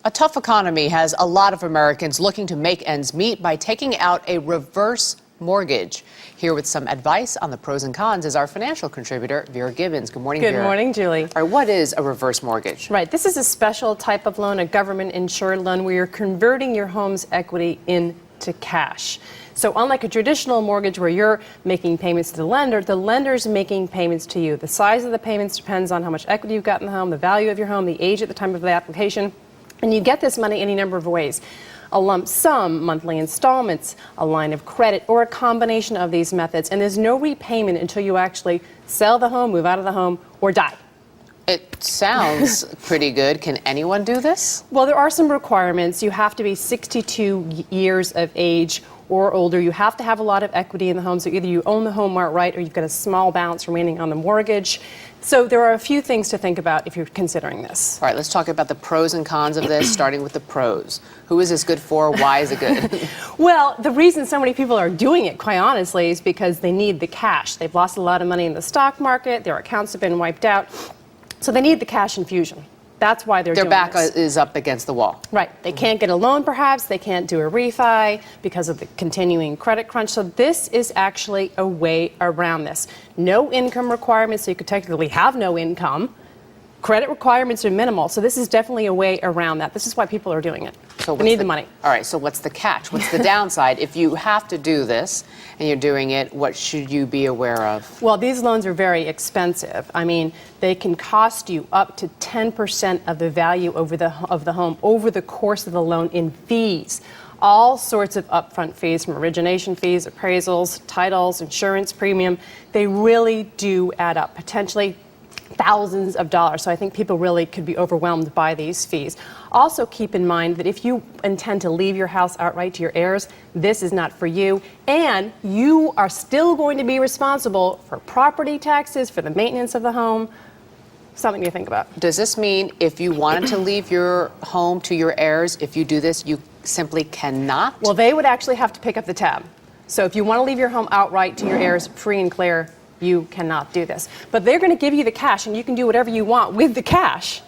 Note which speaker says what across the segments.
Speaker 1: A tough economy has a lot of Americans looking to make ends meet by taking out a reverse mortgage. Here with some advice on the pros and cons is our financial contributor, Vera Gibbons. Good morning, Vera.
Speaker 2: Good morning, Julie.
Speaker 1: All right, what is a reverse mortgage?
Speaker 2: Right, this is a special type of loan, a government-insured loan, where you're converting your home's equity into cash. So unlike a traditional mortgage where you're making payments to the lender's making payments to you. The size of the payments depends on how much equity you've got in the home, the value of your home, the age at the time of the application. And you get this money any number of ways. A lump sum, monthly installments, a line of credit, or a combination of these methods. And there's no repayment until you actually sell the home, move out of the home, or die.
Speaker 1: It sounds pretty good. Can anyone do this?
Speaker 2: Well, there are some requirements. You have to be 62 years of age or older. You have to have a lot of equity in the home, so either you own the home outright or you've got a small balance remaining on the mortgage. So there are a few things to think about if you're considering this.
Speaker 1: All right, let's talk about the pros and cons of this, starting with the pros. Who is this good for? Why is it good?
Speaker 2: Well, the reason so many people are doing it, quite honestly, is because they need the cash. They've lost a lot of money in the stock market. Their accounts have been wiped out. So they need the cash infusion. That's why they're doing this.
Speaker 1: Their back is up against the wall.
Speaker 2: Right. They can't get a loan, perhaps. They can't do a refi because of the continuing credit crunch. So this is actually a way around this. No income requirements, so you could technically have no income. Credit requirements are minimal, so this is definitely a way around that. This is why people are doing it.
Speaker 1: So
Speaker 2: they need the money.
Speaker 1: All right, so what's the catch? What's the downside? If you have to do this and you're doing it, what should you be aware of?
Speaker 2: Well, these loans are very expensive. I mean, they can cost you up to 10% of the value of the home over the course of the loan in fees. All sorts of upfront fees, from origination fees, appraisals, titles, insurance premium. They really do add up, potentially thousands of dollars. So I think people really could be overwhelmed by these fees. Also keep in mind that if you intend to leave your house outright to your heirs, this is not for you. And you are still going to be responsible for property taxes, for the maintenance of the home. Something to think about.
Speaker 1: Does this mean if you wanted to leave your home to your heirs, if you do this, you simply cannot?
Speaker 2: Well, they would actually have to pick up the tab. So if you want to leave your home outright to your heirs, free and clear, you cannot do this. But they're going to give you the cash, and you can do whatever you want with the cash.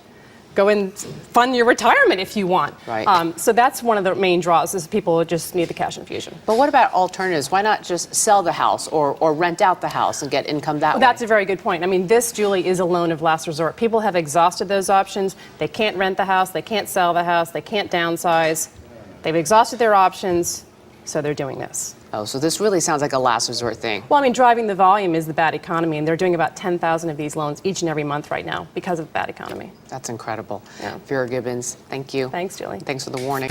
Speaker 2: Go and fund your retirement if you want.
Speaker 1: Right.
Speaker 2: So that's one of the main draws, is people just need the cash infusion.
Speaker 1: But what about alternatives? Why not just sell the house or rent out the house and get income that way?
Speaker 2: That's a very good point. I mean, this, Julie, is a loan of last resort. People have exhausted those options. They can't rent the house. They can't sell the house. They can't downsize. They've exhausted their options, so they're doing this.
Speaker 1: Oh, so this really sounds like a last resort thing.
Speaker 2: Well, I mean, driving the volume is the bad economy, and they're doing about 10,000 of these loans each and every month right now because of the bad economy.
Speaker 1: That's incredible.
Speaker 2: Yeah.
Speaker 1: Vera Gibbons, thank you.
Speaker 2: Thanks, Julie.
Speaker 1: Thanks for the warning.